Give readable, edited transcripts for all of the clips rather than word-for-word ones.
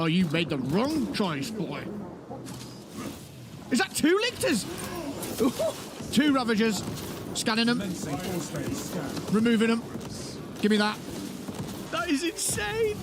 Oh, you made the wrong choice, boy. Is that 2 lictors? Ooh, 2 ravagers. Scanning them. Removing them. Give me that. That is insane.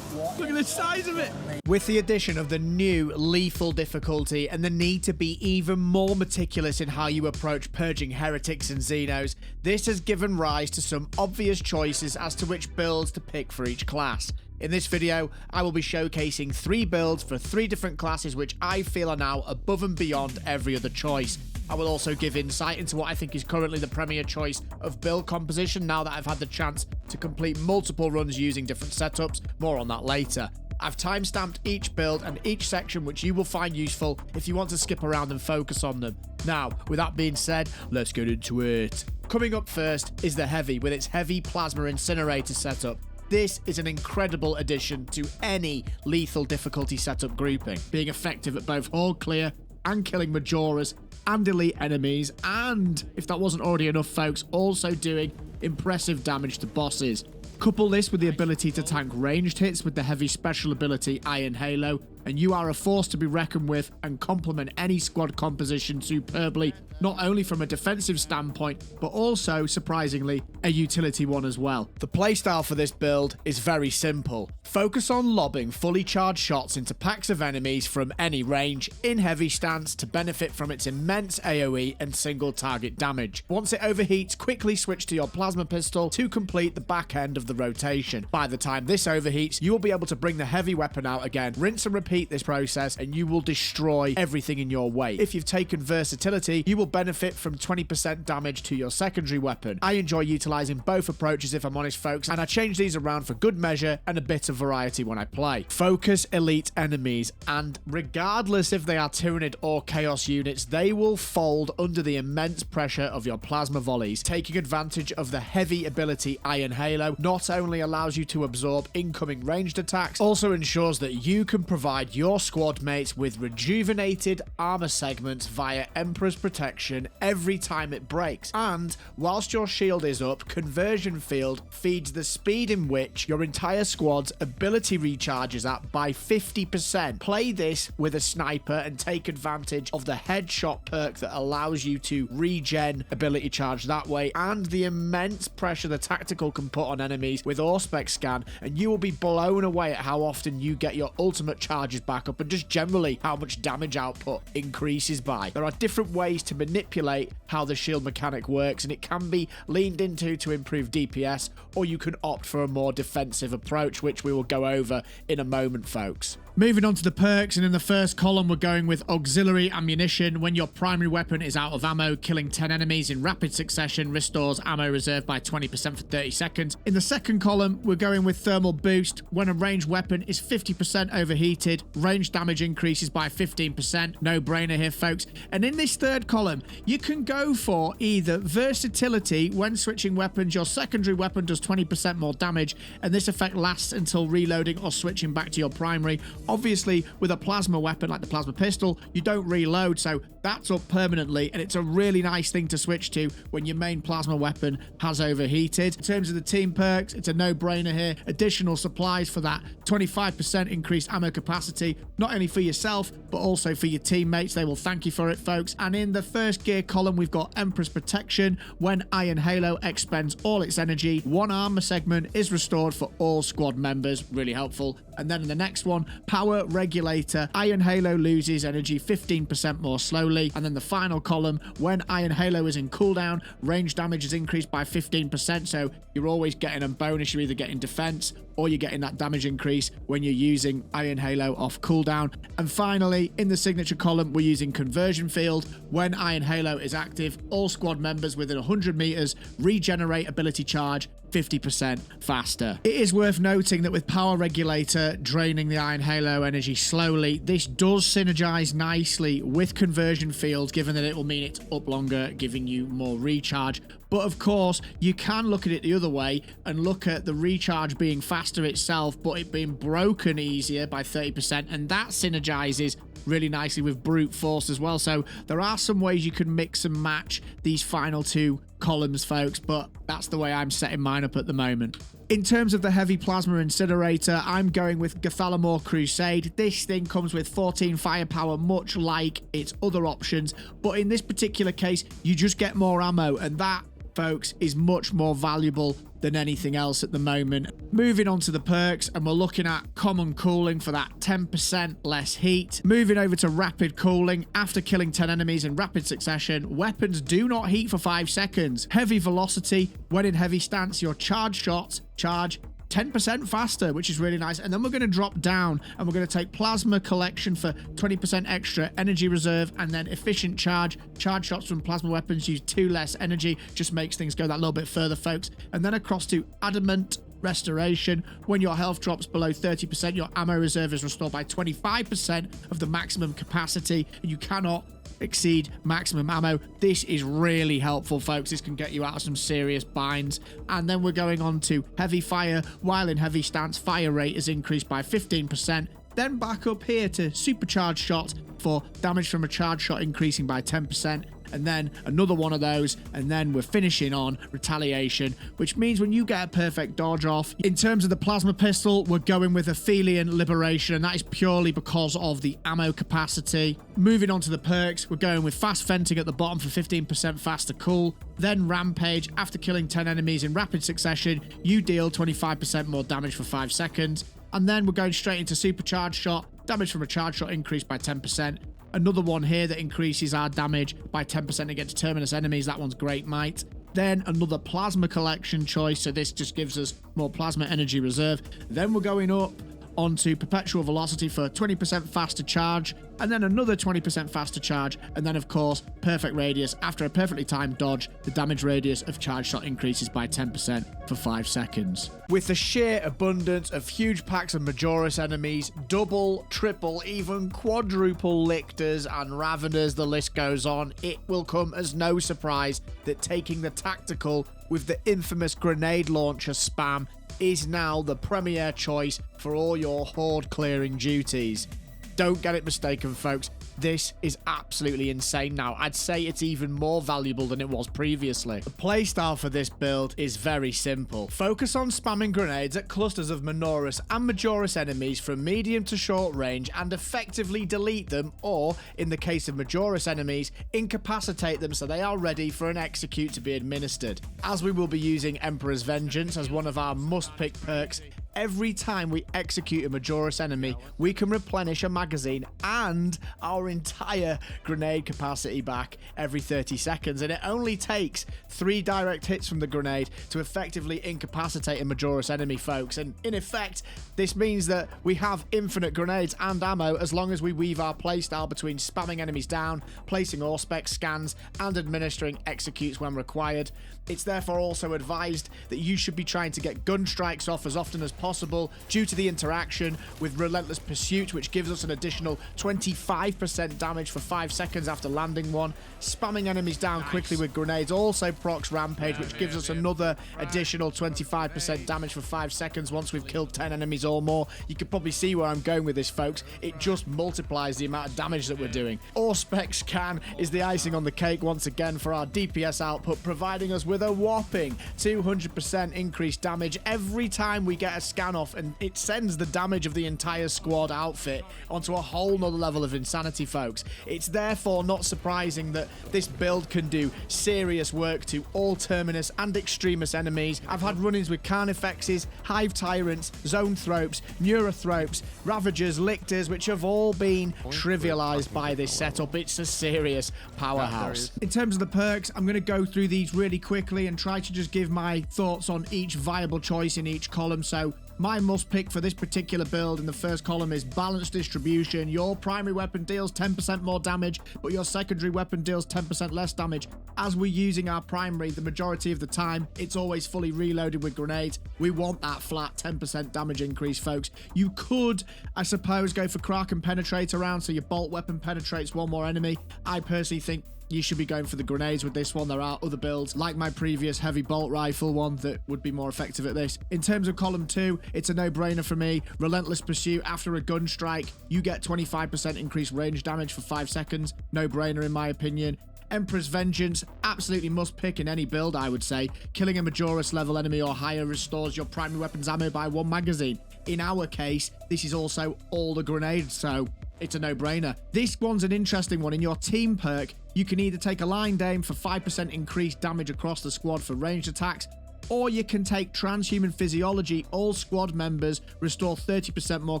Look at the size of it. With the addition of the new lethal difficulty and the need to be even more meticulous in how you approach purging heretics and xenos, this has given rise to some obvious choices as to which builds to pick for each class. In this video, I will be showcasing 3 builds for 3 different classes which I feel are now above and beyond every other choice. I will also give insight into what I think is currently the premier choice of build composition now that I've had the chance to complete multiple runs using different setups. More on that later. I've timestamped each build and each section which you will find useful if you want to skip around and focus on them. Now, with that being said, let's get into it. Coming up first is the Heavy with its heavy plasma incinerator setup. This is an incredible addition to any lethal difficulty setup grouping, being effective at both all clear and killing Majoras and elite enemies, and, if that wasn't already enough folks, also doing impressive damage to bosses. Couple this with the ability to tank ranged hits with the heavy special ability Iron Halo, and you are a force to be reckoned with and complement any squad composition superbly, not only from a defensive standpoint, but also, surprisingly, a utility one as well. The playstyle for this build is very simple. Focus on lobbing fully charged shots into packs of enemies from any range in heavy stance to benefit from its immense AoE and single target damage. Once it overheats, quickly switch to your plasma pistol to complete the back end of the rotation. By the time this overheats, you will be able to bring the heavy weapon out again, rinse and repeat this process, and you will destroy everything in your way. If you've taken versatility, you will benefit from 20% damage to your secondary weapon. I enjoy utilizing both approaches if I'm honest folks, and I change these around for good measure and a bit of variety when I play. Focus elite enemies, and regardless if they are Tyranid or Chaos units, they will fold under the immense pressure of your plasma volleys. Taking advantage of the heavy ability Iron Halo not only allows you to absorb incoming ranged attacks, also ensures that you can provide your squad mates with rejuvenated armor segments via Emperor's Protection every time it breaks. And whilst your shield is up, Conversion Field feeds the speed in which your entire squad's ability recharges at by 50%. Play this with a sniper and take advantage of the headshot perk that allows you to regen ability charge that way, and the immense pressure the tactical can put on enemies with Auspex scan, and you will be blown away at how often you get your ultimate charges back up and just generally how much damage output increases by. There are different ways to manipulate how the shield mechanic works, and it can be leaned into to improve DPS, or you can opt for a more defensive approach, which we will go over in a moment folks. Moving on to the perks, and in the first column we're going with auxiliary ammunition. When your primary weapon is out of ammo, killing 10 enemies in rapid succession restores ammo reserve by 20% for 30 seconds. In the second column we're going with thermal boost. When a ranged weapon is 50% overheated, range damage increases by 15%. No brainer here folks. And in this third column you can go for either versatility. When switching weapons, your secondary weapon does 20% more damage, and this effect lasts until reloading or switching back to your primary. Obviously, with a plasma weapon like the plasma pistol, you don't reload, so that's up permanently, and it's a really nice thing to switch to when your main plasma weapon has overheated. In terms of the team perks, it's a no-brainer here. Additional supplies for that 25% increased ammo capacity, not only for yourself, but also for your teammates. They will thank you for it, folks. And in the first gear column, we've got Emperor's Protection. When Iron Halo expends all its energy, one armor segment is restored for all squad members. Really helpful. And then in the next one, Power Regulator. Iron Halo loses energy 15% more slowly. And then the final column, when Iron Halo is in cooldown, range damage is increased by 15%. So you're always getting a bonus. You're either getting defense or you're getting that damage increase when you're using Iron Halo off cooldown. And finally, in the signature column, we're using Conversion Field. When Iron Halo is active, all squad members within 100 meters regenerate ability charge 50% faster. It is worth noting that with Power Regulator draining the Iron Halo energy slowly, this does synergize nicely with Conversion Field, given that it will mean it's up longer, giving you more recharge. But of course, you can look at it the other way and look at the recharge being faster itself, but it being broken easier by 30%, and that synergizes really nicely with brute force as well. So there are some ways you can mix and match these final two columns, folks, but that's the way I'm setting mine up at the moment. In terms of the heavy plasma incinerator, I'm going with Gathalamore Crusade. This thing comes with 14 firepower, much like its other options, but in this particular case, you just get more ammo, and that, folks, is much more valuable than anything else at the moment. Moving on to the perks, and we're looking at common cooling for that 10% less heat. Moving over to rapid cooling. After killing 10 enemies in rapid succession, weapons do not heat for 5 seconds. Heavy velocity. When in heavy stance, your charge shots charge 10% faster, which is really nice. And then we're going to drop down and we're going to take plasma collection for 20% extra, energy reserve, and then efficient charge. Charge shots from plasma weapons use 2 less energy, just makes things go that little bit further, folks. And then across to adamant restoration. When your health drops below 30%, your ammo reserve is restored by 25% of the maximum capacity, and you cannot exceed maximum ammo. This is really helpful, folks. This can get you out of some serious binds. And then we're going on to heavy fire. While in heavy stance, fire rate is increased by 15%. Then back up here to supercharged shot for damage from a charge shot increasing by 10%. And then another one of those, and then we're finishing on retaliation, which means when you get a perfect dodge off. In terms of the plasma pistol, we're going with Aphelion Liberation, and that is purely because of the ammo capacity. Moving on to the perks, we're going with fast venting at the bottom for 15% faster cool. Then rampage. After killing 10 enemies in rapid succession, you deal 25% more damage for 5 seconds. And then we're going straight into supercharged shot. Damage from a charge shot increased by 10%. Another one here that increases our damage by 10% against terminus enemies. That one's great might. Then another plasma collection choice, so this just gives us more plasma energy reserve. Then we're going up onto perpetual velocity for 20% faster charge, and then another 20% faster charge, and then of course perfect radius. After a perfectly timed dodge, the damage radius of charge shot increases by 10% for 5 seconds. With the sheer abundance of huge packs of Majoris enemies, double, triple, even quadruple lictors and raveners, the list goes on, it will come as no surprise that taking the tactical with the infamous grenade launcher spam is now the premier choice for all your horde clearing duties. Don't get it mistaken, folks. This is absolutely insane now. I'd say it's even more valuable than it was previously. The playstyle for this build is very simple. Focus on spamming grenades at clusters of Minoris and Majoris enemies from medium to short range and effectively delete them, or, in the case of Majoris enemies, incapacitate them so they are ready for an execute to be administered. As we will be using Emperor's Vengeance as one of our must-pick perks, every time we execute a Majoris enemy, we can replenish a magazine and our entire grenade capacity back every 30 seconds, and it only takes 3 direct hits from the grenade to effectively incapacitate a Majoris enemy, folks. And in effect, this means that we have infinite grenades and ammo as long as we weave our playstyle between spamming enemies down, placing Auspex scans, and administering executes when required. It's therefore also advised that you should be trying to get gun strikes off as often as possible due to the interaction with Relentless Pursuit, which gives us an additional 25% damage for 5 seconds after landing one. Spamming enemies down quickly with grenades also procs Rampage, which gives us another additional 25% damage for 5 seconds once we've killed 10 enemies or more. You can probably see where I'm going with this, folks. It just multiplies the amount of damage that we're doing. Auspex scan is the icing on the cake once again for our DPS output, providing us with a whopping 200% increased damage every time we get a scan off, and it sends the damage of the entire squad outfit onto a whole nother level of insanity, folks. It's therefore not surprising that this build can do serious work to all Terminus and Extremis enemies. I've had run-ins with Carnifexes, Hive Tyrants, Zonethropes, Neurothropes, Ravagers, Lictors, which have all been trivialized by this setup. It's a serious powerhouse. In terms of the perks, I'm going to go through these really quickly and try to just give my thoughts on each viable choice in each column. So my must pick for this particular build in the first column is Balanced Distribution. Your primary weapon deals 10% more damage, but your secondary weapon deals 10% less damage. As we're using our primary the majority of the time, it's always fully reloaded with grenades. We want that flat 10% damage increase, folks. You could, I suppose, go for Kraken Penetrate around so your bolt weapon penetrates one more enemy. I personally think you should be going for the grenades with this one. There are other builds, like my previous heavy bolt rifle one, that would be more effective at this. In terms of column 2, it's a no-brainer for me. Relentless Pursuit. After a gun strike, you get 25% increased range damage for 5 seconds. No-brainer in my opinion. Emperor's Vengeance, absolutely must pick in any build, I would say. Killing a Majoris level enemy or higher restores your primary weapon's ammo by 1 magazine. In our case, this is also all the grenades, so it's a no-brainer. This one's an interesting one. In your team perk, you can either take aligned aim for 5% increased damage across the squad for ranged attacks, or you can take Transhuman Physiology. All squad members restore 30% more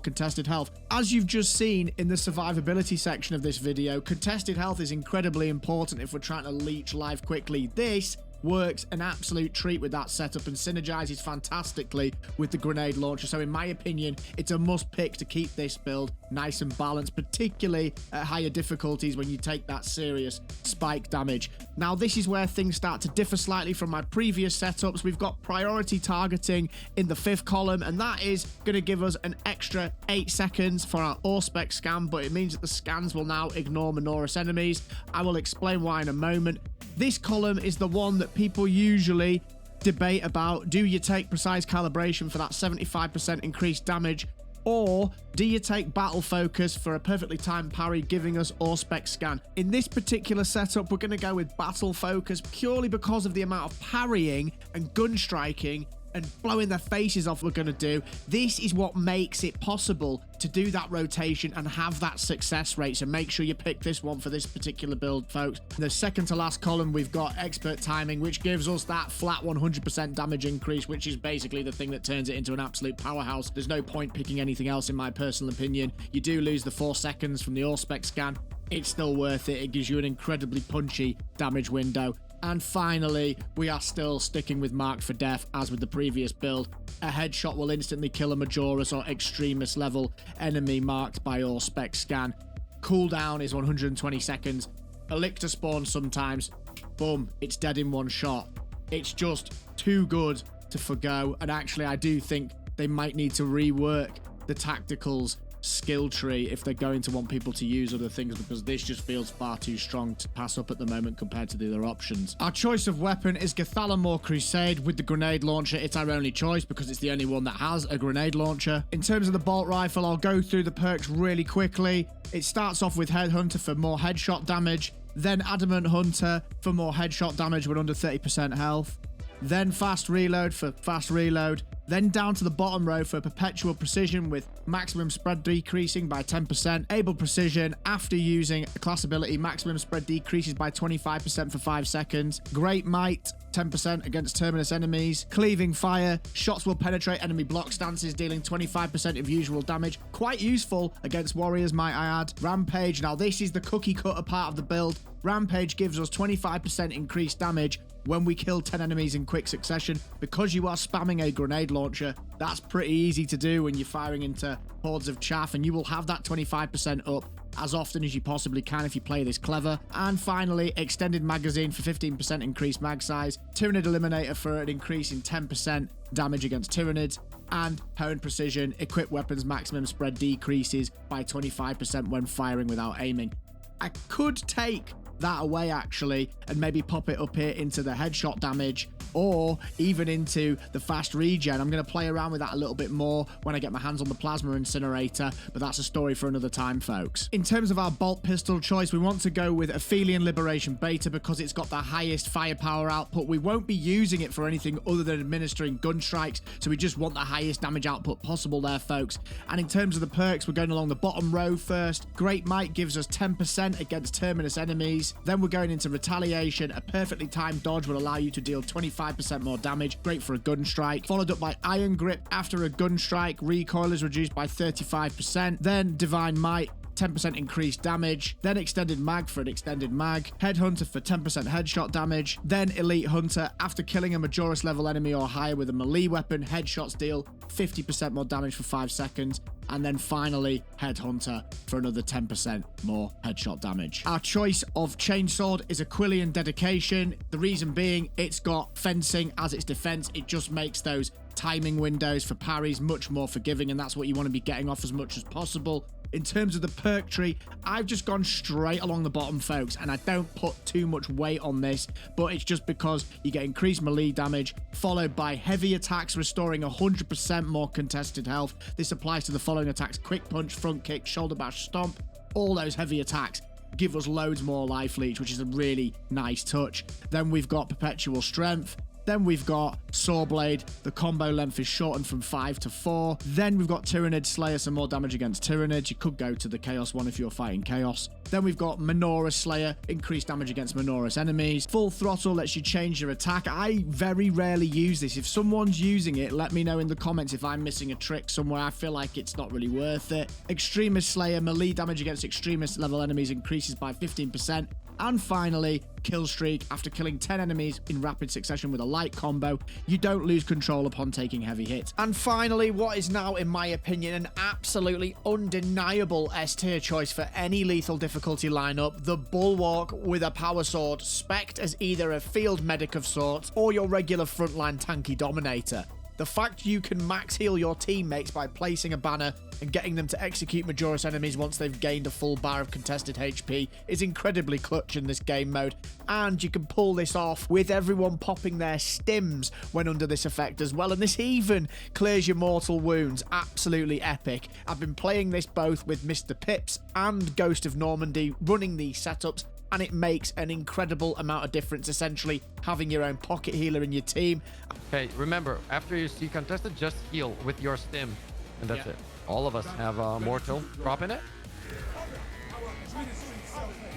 contested health. As you've just seen in the survivability section of this video, contested health is incredibly important if we're trying to leech life quickly. This works an absolute treat with that setup and synergizes fantastically with the grenade launcher. So in my opinion, it's a must pick to keep this build nice and balanced, particularly at higher difficulties when you take that serious spike damage. Now this is where things start to differ slightly from my previous setups. We've got priority targeting in the 5th column, and that is going to give us an extra 8 seconds for our Auspex scan, but it means that the scans will now ignore Minoris enemies. I will explain why in a moment. This column is the one that people usually debate about. Do you take precise calibration for that 75% increased damage, or do you take battle focus for a perfectly timed parry giving us Auspex scan? In this particular setup, we're going to go with battle focus purely because of the amount of parrying and gun striking and blowing their faces off we're going to do. This is what makes it possible to do that rotation and have that success rate, so make sure you pick this one for this particular build, folks. In the second to last column, we've got expert timing, which gives us that flat 100% damage increase, which is basically the thing that turns it into an absolute powerhouse. There's no point picking anything else in my personal opinion. You do lose the 4 seconds from the Auspex scan. It's still worth it. It gives you an incredibly punchy damage window. And finally, we are still sticking with Marked for Death as with the previous build. A headshot will instantly kill a Majoris or Extremist level enemy marked by Auspex scan. Cooldown is 120 seconds. Elixir spawns sometimes. Boom, it's dead in 1 shot. It's just too good to forgo, and actually I do think they might need to rework the tacticals skill tree if they're going to want people to use other things, because this just feels far too strong to pass up at the moment compared to the other options. Our choice of weapon is Gathalamor Crusade with the grenade launcher. It's our only choice because it's the only one that has a grenade launcher. In terms of the bolt rifle, I'll go through the perks really quickly. It starts off with Headhunter for more headshot damage, then Adamant Hunter for more headshot damage when under 30% health, then Fast Reload for fast reload, then down to the bottom row for Perpetual Precision with maximum spread decreasing by 10%. Able Precision, after using a class ability, maximum spread decreases by 25% for 5 seconds. Great Might, 10% against Terminus enemies. Cleaving Fire, shots will penetrate enemy block stances, dealing 25% of usual damage. Quite useful against warriors, might I add. Rampage, now this is the cookie cutter part of the build. Rampage gives us 25% increased damage when we kill 10 enemies in quick succession. Because you are spamming a grenade launcher, that's pretty easy to do when you're firing into hordes of chaff, and you will have that 25% up as often as you possibly can if you play this clever. And finally, Extended Magazine for 15% increased mag size, Tyrannid Eliminator for an increase in 10% damage against Tyrannids, and Honed Precision, equipped weapons maximum spread decreases by 25% when firing without aiming. I could take that away actually and maybe pop it up here into the headshot damage or even into the fast regen. I'm going to play around with that a little bit more when I get my hands on the plasma incinerator, but that's a story for another time, folks. In terms of our bolt pistol choice, we want to go with Aphelion Liberation Beta because it's got the highest firepower output. We won't be using it for anything other than administering gun strikes, so we just want the highest damage output possible there, folks. And in terms of the perks, we're going along the bottom row first. Great Might gives us 10% against Terminus enemies. Then we're going into Retaliation. A perfectly timed dodge will allow you to deal 25% more damage. Great for a gun strike. Followed up by Iron Grip. After a gun strike, recoil is reduced by 35%. Then Divine Might, 10% increased damage, then Extended Mag for an extended mag, Headhunter for 10% headshot damage, then Elite Hunter. After killing a Majoris level enemy or higher with a melee weapon, headshots deal 50% more damage for 5 seconds, and then finally Headhunter for another 10% more headshot damage. Our choice of chainsword is Aquilian Dedication. The reason being, it's got fencing as its defense. It just makes those timing windows for parries much more forgiving, and that's what you want to be getting off as much as possible. In terms of the perk tree, I've just gone straight along the bottom, folks, and I don't put too much weight on this, but it's just because you get increased melee damage, followed by heavy attacks restoring 100% more contested health. This applies to the following attacks: quick punch, front kick, shoulder bash, stomp. All those heavy attacks give us loads more life leech, which is a really nice touch. Then we've got perpetual strength. Then we've got Sawblade. The combo length is shortened from 5 to 4. Then we've got Tyrannid Slayer, some more damage against Tyranids. You could go to the Chaos one if you're fighting Chaos. Then we've got Menorah Slayer, increased damage against Menorah's enemies. Full Throttle lets you change your attack. I very rarely use this. If someone's using it, let me know in the comments if I'm missing a trick somewhere. I feel like it's not really worth it. Extremist Slayer, melee damage against extremist level enemies increases by 15%. And finally, Kill Streak. After killing 10 enemies in rapid succession with a light combo, you don't lose control upon taking heavy hits. And finally, what is now, in my opinion, an absolutely undeniable S-tier choice for any lethal difficulty lineup, the Bulwark with a power sword, spec'd as either a field medic of sorts or your regular frontline tanky dominator. The fact you can max heal your teammates by placing a banner and getting them to execute Majoris enemies once they've gained a full bar of contested HP is incredibly clutch in this game mode, and you can pull this off with everyone popping their stims when under this effect as well, and this even clears your mortal wounds. Absolutely epic. I've been playing this both with Mr. Pips and Ghost of Normandy running these setups, and it makes an incredible amount of difference, essentially having your own pocket healer in your team. Okay, remember, after you see contested, just heal with your stim, and that's it. All of us have a mortal drop in it.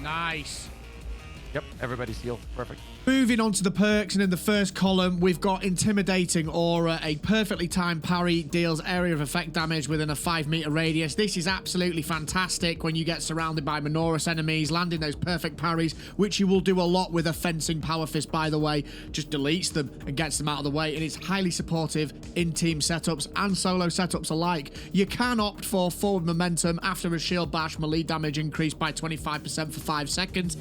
Nice. Yep, everybody's healed. Perfect. Moving on to the perks, and in the first column, we've got Intimidating Aura. A perfectly timed parry deals area of effect damage within a 5-meter radius. This is absolutely fantastic when you get surrounded by Menorah's enemies, landing those perfect parries, which you will do a lot with a fencing power fist, by the way. Just deletes them and gets them out of the way, and it's highly supportive in team setups and solo setups alike. You can opt for forward momentum after a shield bash, melee damage increased by 25% for 5 seconds.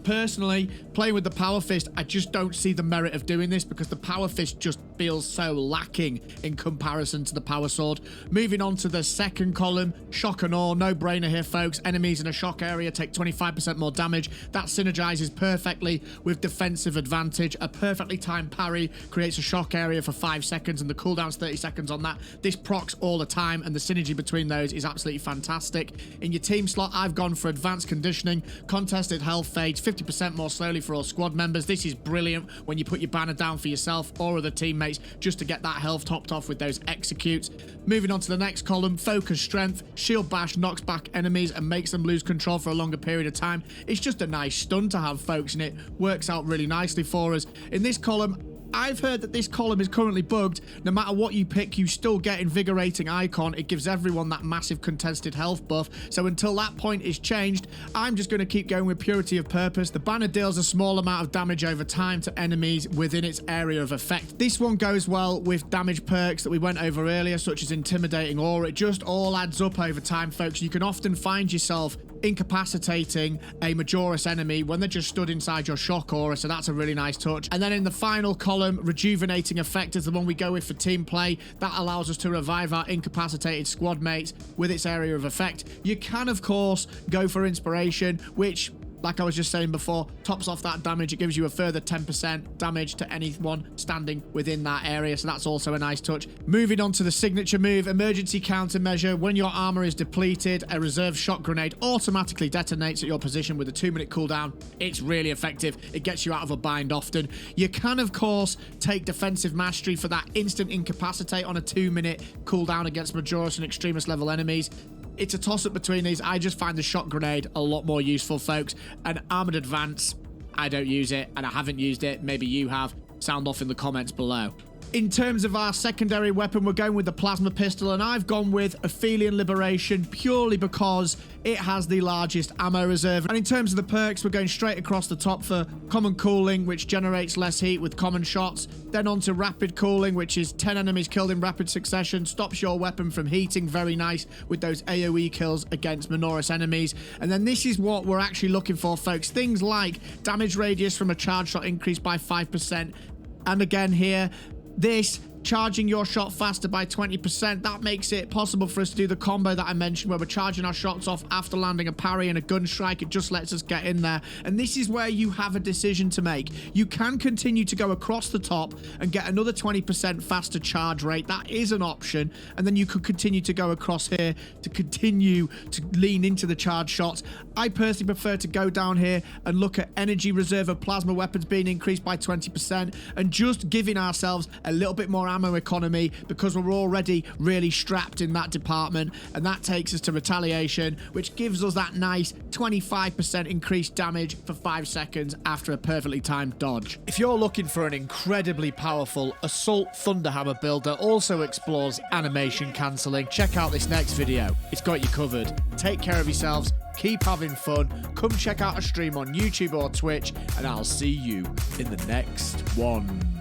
Personally, playing with the Power Fist, I just don't see the merit of doing this because the Power Fist just feels so lacking in comparison to the Power Sword. Moving on to the second column, Shock and Awe. No brainer here, folks. Enemies in a shock area take 25% more damage. That synergizes perfectly with defensive advantage. A perfectly timed parry creates a shock area for 5 seconds, and the cooldown's 30 seconds on that. This procs all the time, and the synergy between those is absolutely fantastic. In your team slot, I've gone for Advanced Conditioning. Contested health fades 50% more slowly for all squad members. This is brilliant when you put your banner down for yourself or other teammates just to get that health topped off with those executes. Moving on to the next column, Focus Strength. Shield Bash knocks back enemies and makes them lose control for a longer period of time. It's just a nice stun to have, folks, and it works out really nicely for us. In this column, I've heard that this column is currently bugged. No matter what you pick, you still get Invigorating Icon. It gives everyone that massive contested health buff. So until that point is changed, I'm just going to keep going with Purity of Purpose. The banner deals a small amount of damage over time to enemies within its area of effect. This one goes well with damage perks that we went over earlier, such as Intimidating Aura. It just all adds up over time, folks. You can often find yourself incapacitating a Majoris enemy when they're just stood inside your shock aura, so that's a really nice touch. And then in the final column, Rejuvenating Effect is the one we go with for team play. That allows us to revive our incapacitated squad mates with its area of effect. You can, of course, go for Inspiration, which, like I was just saying before, tops off that damage. It gives you a further 10% damage to anyone standing within that area, so that's also a nice touch. Moving on to the signature move, Emergency Countermeasure. When your armor is depleted, a reserve shot grenade automatically detonates at your position with a 2-minute cooldown. It's really effective. It gets you out of a bind often. You can, of course, take Defensive Mastery for that instant incapacitate on a 2-minute cooldown against Majoris and Extremist level enemies. It's a toss-up between these. I just find the shot grenade a lot more useful, folks. And Armored Advance, I don't use it, and I haven't used it. Maybe you have. Sound off in the comments below. In terms of our secondary weapon, we're going with the Plasma Pistol, and I've gone with Aphelion Liberation purely because it has the largest ammo reserve. And in terms of the perks, we're going straight across the top for Common Cooling, which generates less heat with common shots. Then on to Rapid Cooling, which is 10 enemies killed in rapid succession, stops your weapon from heating. Very nice with those AoE kills against Menorah's enemies. And then this is what we're actually looking for, folks. Things like damage radius from a charge shot increased by 5%. And again here, this charging your shot faster by 20%. That makes it possible for us to do the combo that I mentioned, where we're charging our shots off after landing a parry and a gun strike. It just lets us get in there. And this is where you have a decision to make. You can continue to go across the top and get another 20% faster charge rate. That is an option. And then you could continue to go across here to continue to lean into the charge shots. I personally prefer to go down here and look at energy reserve of plasma weapons being increased by 20% and just giving ourselves a little bit more ammo economy, because we're already really strapped in that department. And that takes us to retaliation, which gives us that nice 25% increased damage for 5 seconds after a perfectly timed dodge. If you're looking for an incredibly powerful Assault Thunderhammer build that also explores animation cancelling, check out this next video. It's got you covered. Take care of yourselves, keep having fun, come check out a stream on YouTube or Twitch, and I'll see you in the next one.